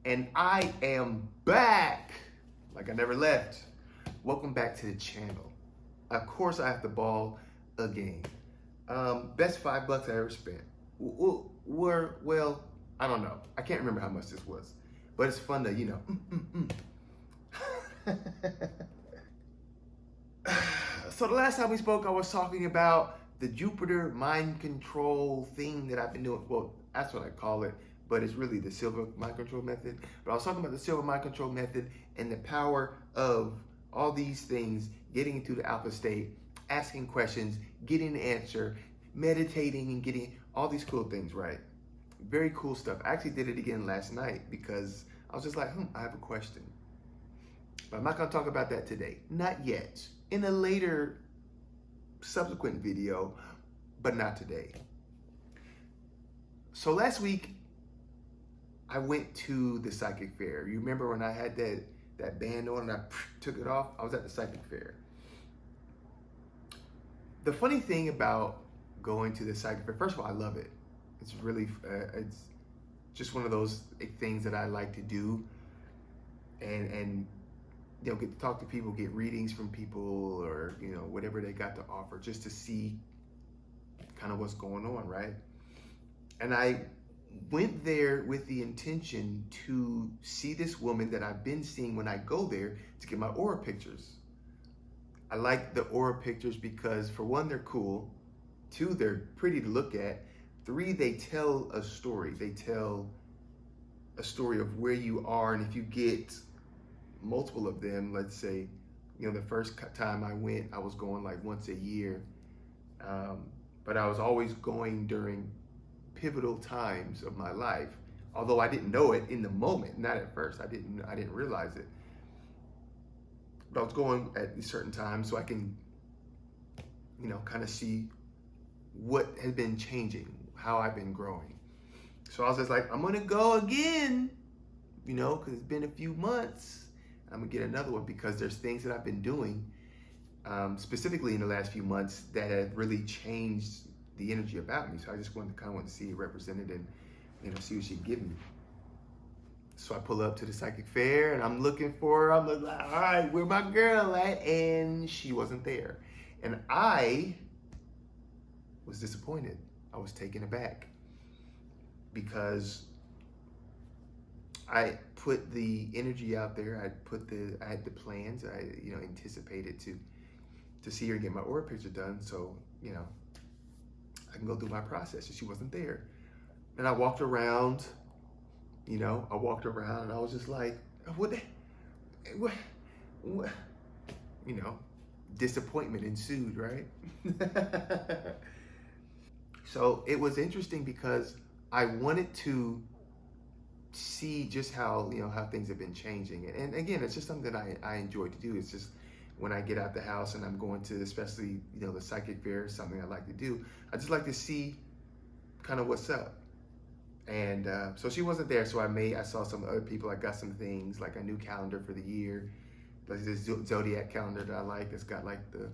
And I am back, like I never left. Welcome back to the channel. Of course, I have to ball again. Best $5 I ever spent. Well, I don't know. I can't remember how much this was, but it's fun to, So the last time we spoke, I was talking about the Jupiter mind control thing that I've been doing. Well, that's what I call it, but it's really the silver mind control method. But I was talking about the silver mind control method and the power of all these things, getting into the alpha state, asking questions, getting an answer, meditating and getting all these cool things, right? Very cool stuff. I actually did it again last night because I was just like, I have a question. But I'm not gonna talk about that today. Not yet. In a later subsequent video, but not today. So last week, I went to the psychic fair. You remember when I had that band on and I took it off? I was at the psychic fair. The funny thing about going to the psychic fair, first of all, I love it. It's really, it's just one of those things that I like to do. And get to talk to people, get readings from people, or whatever they got to offer, just to see kind of what's going on, right? And I went there with the intention to see this woman that I've been seeing when I go there to get my aura pictures. I like the aura pictures because, for one, they're cool. Two, they're pretty to look at. Three, they tell a story. They tell a story of where you are, and if you get multiple of them, let's say, the first time I went, I was going like once a year, but I was always going during pivotal times of my life, although I didn't know it in the moment, not at first. I didn't realize it, but I was going at certain times so I can, kind of see what has been changing, how I've been growing. So I was just like, I'm gonna go again, because it's been a few months. I'm gonna get another one because there's things that I've been doing, specifically in the last few months, that have really changed the energy about me. So I just wanted to see it represented and see what she'd give me. So I pull up to the psychic fair and I'm looking for her. I'm like, all right, where my girl at? And she wasn't there. And I was disappointed. I was taken aback because I put the energy out there. I had the plans. I anticipated to see her and get my aura picture done, so I can go through my process. And she wasn't there. And I walked around. And I was just like, what? Disappointment ensued, right? So it was interesting because I wanted to see just how how things have been changing, and again, it's just something that I enjoy to do. It's just when I get out the house and I'm going to, especially the psychic fair, something I like to do. I just like to see kind of what's up. And so she wasn't there, so I saw some other people. I got some things like a new calendar for the year, like this zodiac calendar that I like. It's got like the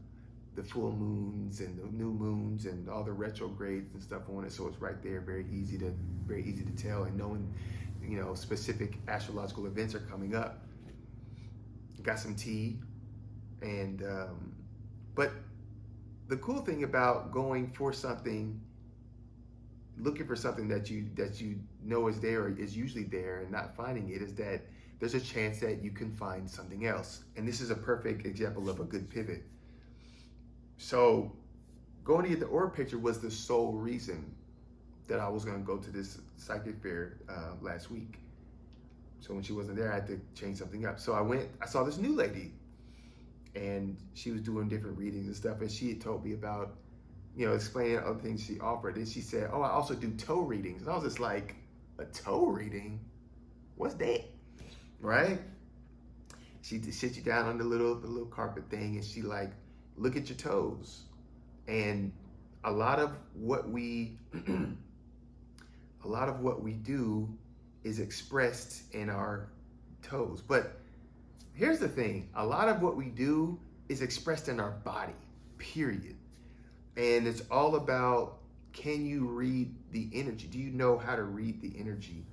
full moons and the new moons and all the retrogrades and stuff on it, so it's right there, very easy to tell, and knowing specific astrological events are coming up. Got some tea, and but the cool thing about going for something, looking for something that you know is there, or is usually there, and not finding it, is that there's a chance that you can find something else. And this is a perfect example of a good pivot. So going to get the aura picture was the sole reason that I was going to go to this psychic fair last week. So when she wasn't there, I had to change something up. So I saw this new lady, and she was doing different readings and stuff, and she had told me about, explaining other things she offered. And she said, oh, I also do toe readings. And I was just like, a toe reading? What's that? Right? She sit you down on the little carpet thing, and she like, look at your toes. And a lot of what we do is expressed in our toes. But here's the thing, a lot of what we do is expressed in our body, period. And it's all about, can you read the energy? Do you know how to read the energy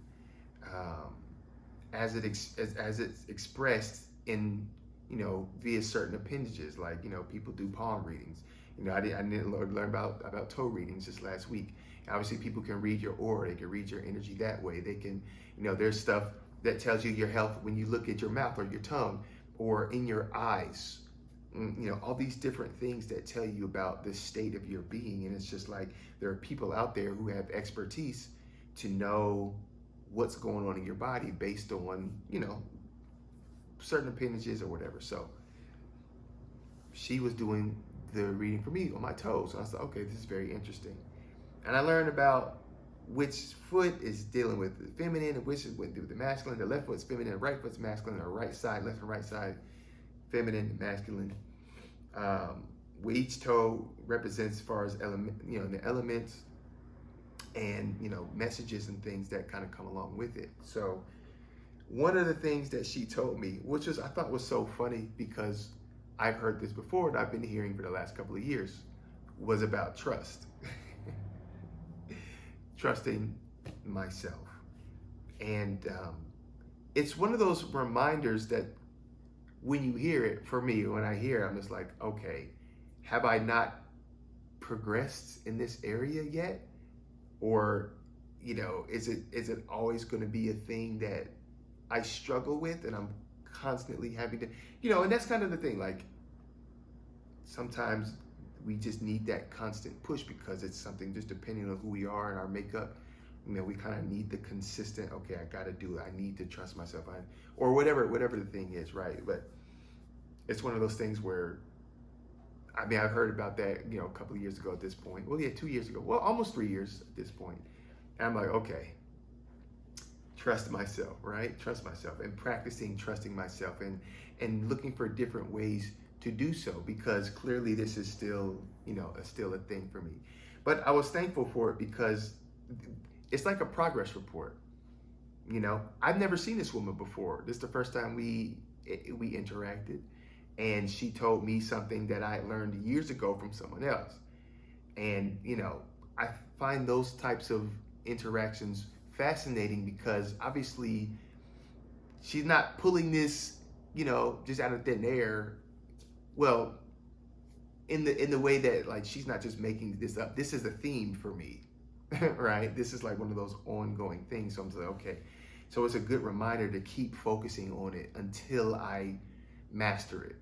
as it's expressed in, via certain appendages. Like, people do palm readings. I didn't learn about toe readings just last week. Obviously, people can read your aura. They can read your energy that way. They can, there's stuff that tells you your health when you look at your mouth or your tongue or in your eyes. All these different things that tell you about the state of your being. And it's just like there are people out there who have expertise to know what's going on in your body based on, certain appendages or whatever. So she was doing the reading for me on my toes. So I thought, okay, this is very interesting. And I learned about which foot is dealing with the feminine and which is what do with the masculine. The left foot's feminine, the right foot's masculine, or right side, left and right side, feminine and masculine. With each toe represents as far as element, the elements and messages and things that kind of come along with it. So one of the things that she told me, which I thought was so funny because I've heard this before and I've been hearing for the last couple of years, was about trust. Trusting myself. And it's one of those reminders that when you hear it, for me, when I hear it, I'm just like, okay, have I not progressed in this area yet? Or, is it always going to be a thing that I struggle with and I'm constantly having to, and that's kind of the thing, like sometimes we just need that constant push because it's something just depending on who we are and our makeup. We kind of need the consistent, okay, I got to do it. I need to trust myself, or whatever the thing is, right? But it's one of those things where, I've heard about that, a couple of years ago at this point. Well, yeah, 2 years ago. Well, almost 3 years at this point. And I'm like, okay, trust myself, right? Trust myself, and practicing trusting myself and looking for different ways to do so, because clearly this is still, still a thing for me. But I was thankful for it because it's like a progress report. I've never seen this woman before. This is the first time we interacted, and she told me something that I learned years ago from someone else. And, I find those types of interactions fascinating because obviously she's not pulling this, just out of thin air. Well, in the way that, like, she's not just making this up. This is a theme for me, right? This is like one of those ongoing things. So I'm like, okay. So it's a good reminder to keep focusing on it until I master it.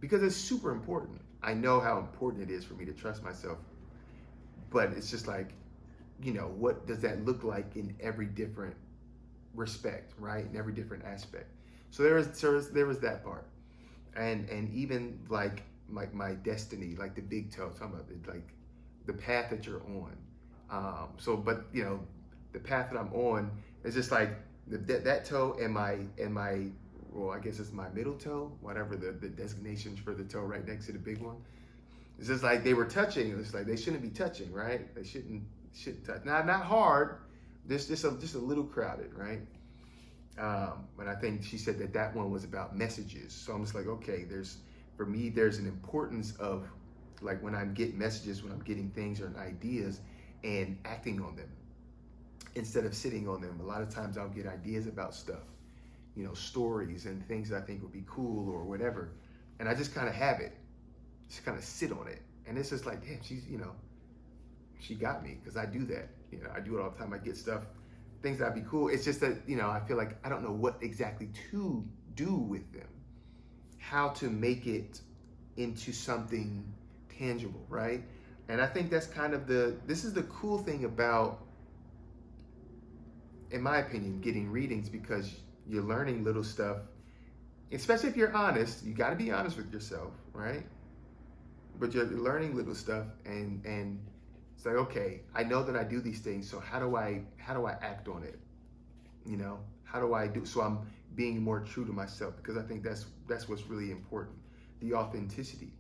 Because it's super important. I know how important it is for me to trust myself, but it's just like, what does that look like in every different respect, right? In every different aspect. So there was that part. And even like my destiny, like the big toe, talking about it, like the path that you're on. But the path that I'm on is just like that toe and my, well, I guess it's my middle toe, whatever the designations for the toe right next to the big one. It's just like they were touching. It's like they shouldn't be touching, right? They shouldn't touch. Not hard, just a little crowded, right? But I think she said that one was about messages. So I'm just like, okay, for me, there's an importance of, like, when I get messages, when I'm getting things or ideas and acting on them instead of sitting on them. A lot of times I'll get ideas about stuff, stories and things that I think would be cool or whatever. And I just kind of have it, just kind of sit on it. And it's just like, damn, she got me, because I do that. I do it all the time. I get stuff, things that'd be cool. It's just that, I feel like I don't know what exactly to do with them, how to make it into something tangible, right? And I think that's kind of this is the cool thing about, in my opinion, getting readings, because you're learning little stuff, especially if you're honest. You got to be honest with yourself, right? But you're learning little stuff, and it's like, okay, I know that I do these things, so how do I act on it? How do I do, so I'm being more true to myself, because I think that's what's really important. The authenticity,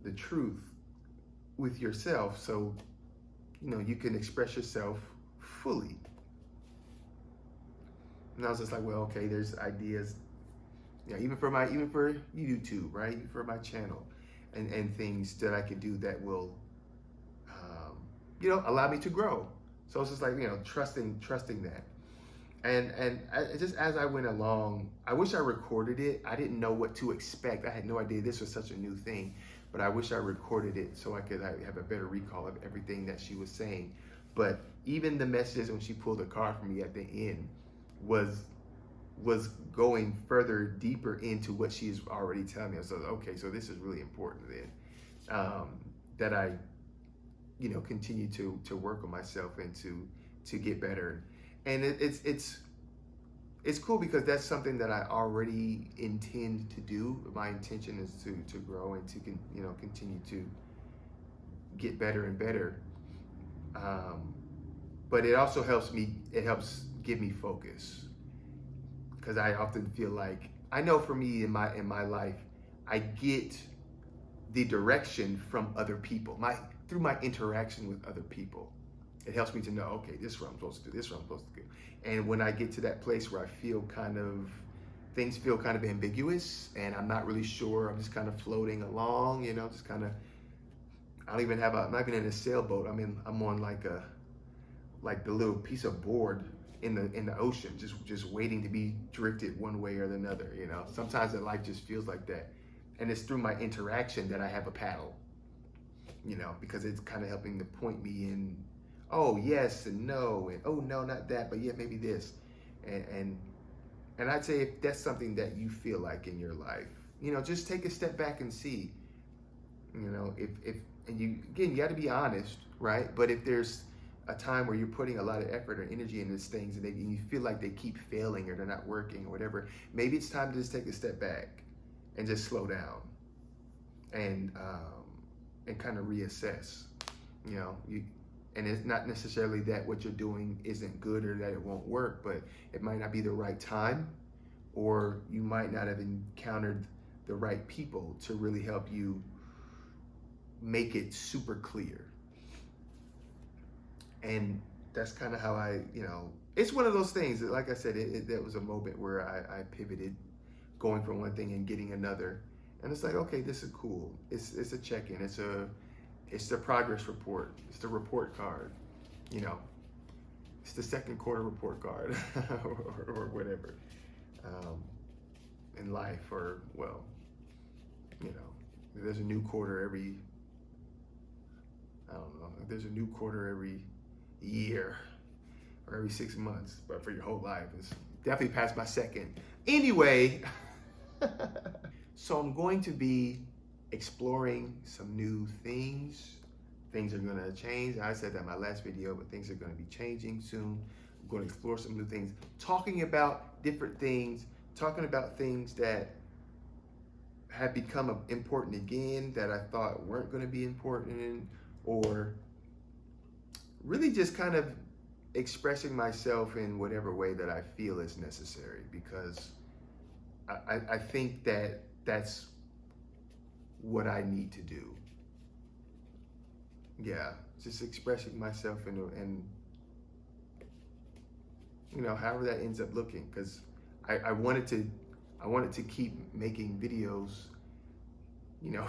the truth with yourself, so you can express yourself fully. And I was just like, well, okay, there's ideas, even for YouTube, right? Even for my channel, and things that I can do that will allow me to grow. So it's just like, trusting that. Just as I went along, I wish I recorded it. I didn't know what to expect. I had no idea this was such a new thing, but I wish I recorded it so I could have a better recall of everything that she was saying. But even the messages when she pulled a card for me at the end was was going further deeper into what she's already telling me. So okay, so this is really important then, that I, continue to work on myself and to get better. And it's cool because that's something that I already intend to do. My intention is to grow and to continue to get better and better. Um, but it also helps me. It helps give me focus because I often feel like I know for me in my life, I get the direction from other people. Through my interaction with other people, it helps me to know, okay, this is what I'm supposed to do. This is what I'm supposed to do. And when I get to that place where I feel things feel kind of ambiguous, and I'm not really sure. I'm just kind of floating along, just kind of. I don't even I'm not even in a sailboat. I'm on like the little piece of board in the ocean, just waiting to be drifted one way or another. Sometimes in life just feels like that, and it's through my interaction that I have a paddle. Because it's kind of helping to point me in. Oh yes and no, and oh no, not that, but yeah, maybe this, and I'd say if that's something that you feel like in your life, just take a step back and see. If and you got to be honest, right? But if there's a time where you're putting a lot of effort or energy into these things and you feel like they keep failing or they're not working or whatever, maybe it's time to just take a step back and just slow down and kind of reassess. And it's not necessarily that what you're doing isn't good or that it won't work, but it might not be the right time, or you might not have encountered the right people to really help you make it super clear. And that's kind of how it's one of those things that, like I said, that was a moment where I pivoted, going from one thing and getting another. And it's like, okay, this is cool. It's a check-in. It's the progress report. It's the report card. It's the second quarter report card or whatever, in life. Or, well, there's a new quarter I don't know, there's a new quarter every year or every 6 months, but for your whole life, it's definitely past my second. Anyway, so I'm going to be exploring some new things. Things are gonna change. I said that in my last video, but things are gonna be changing soon. I'm gonna explore some new things, talking about different things, talking about things that have become important again that I thought weren't gonna be important, or really just kind of expressing myself in whatever way that I feel is necessary, because I think that that's what I need to do. Yeah, just expressing myself and however that ends up looking, because I wanted to keep making videos,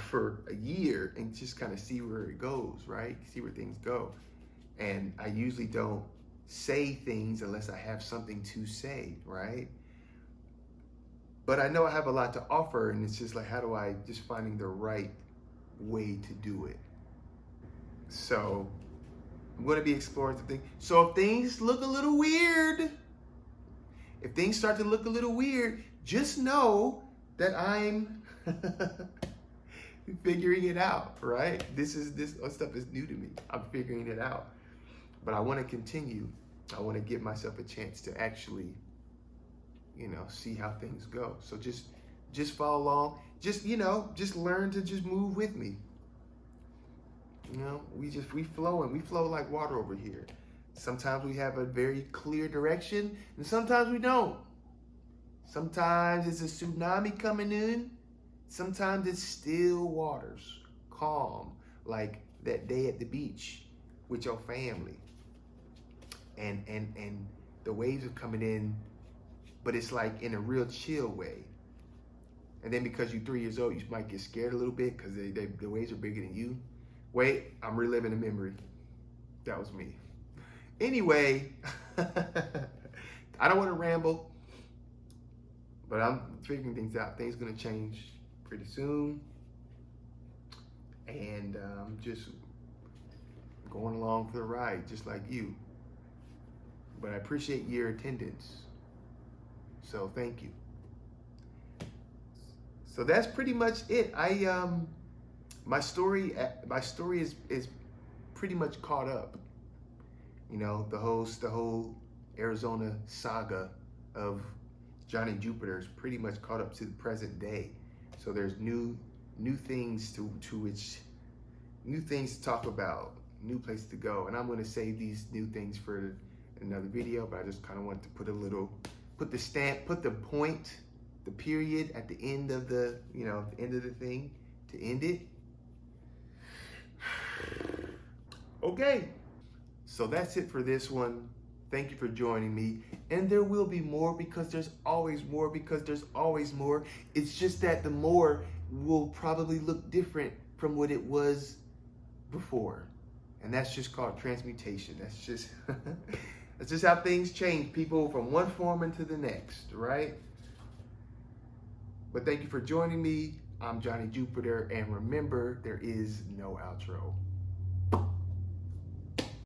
for a year and just kind of see where it goes, right? See where things go. And I usually don't say things unless I have something to say, right? But I know I have a lot to offer, and it's just like, how do I just finding the right way to do it? So I'm going to be exploring some things. So if things look a little weird, if things start to look a little weird, just know that I'm figuring it out, right? This stuff is new to me. I'm figuring it out. But I want to continue. I want to give myself a chance to actually, see how things go. So just follow along. Just learn to just move with me. We flow, and we flow like water over here. Sometimes we have a very clear direction, and sometimes we don't. Sometimes it's a tsunami coming in. Sometimes it's still waters, calm, like that day at the beach with your family. And the waves are coming in, but it's like in a real chill way. And then because you're 3 years old, you might get scared a little bit because the waves are bigger than you. Wait, I'm reliving a memory. That was me. Anyway, I don't want to ramble, but I'm figuring things out. Things gonna change pretty soon, and just going along for the ride, just like you. But I appreciate your attendance, so thank you. So that's pretty much it. My story is pretty much caught up. You know, the whole Arizona saga of Johnny Jupiter is pretty much caught up to the present day. So there's new things new things to talk about, new places to go, and I'm going to save these new things for another video. But I just kind of want to put the stamp, put the point, the period at the end of the end of the thing to end it. Okay, so that's it for this one. Thank you for joining me. And there will be more, because there's always more, because there's always more. It's just that the more will probably look different from what it was before. And that's just called transmutation. That's just that's just how things change, people, from one form into the next, right? But thank you for joining me. I'm Johnny Jupiter, and remember, there is no outro.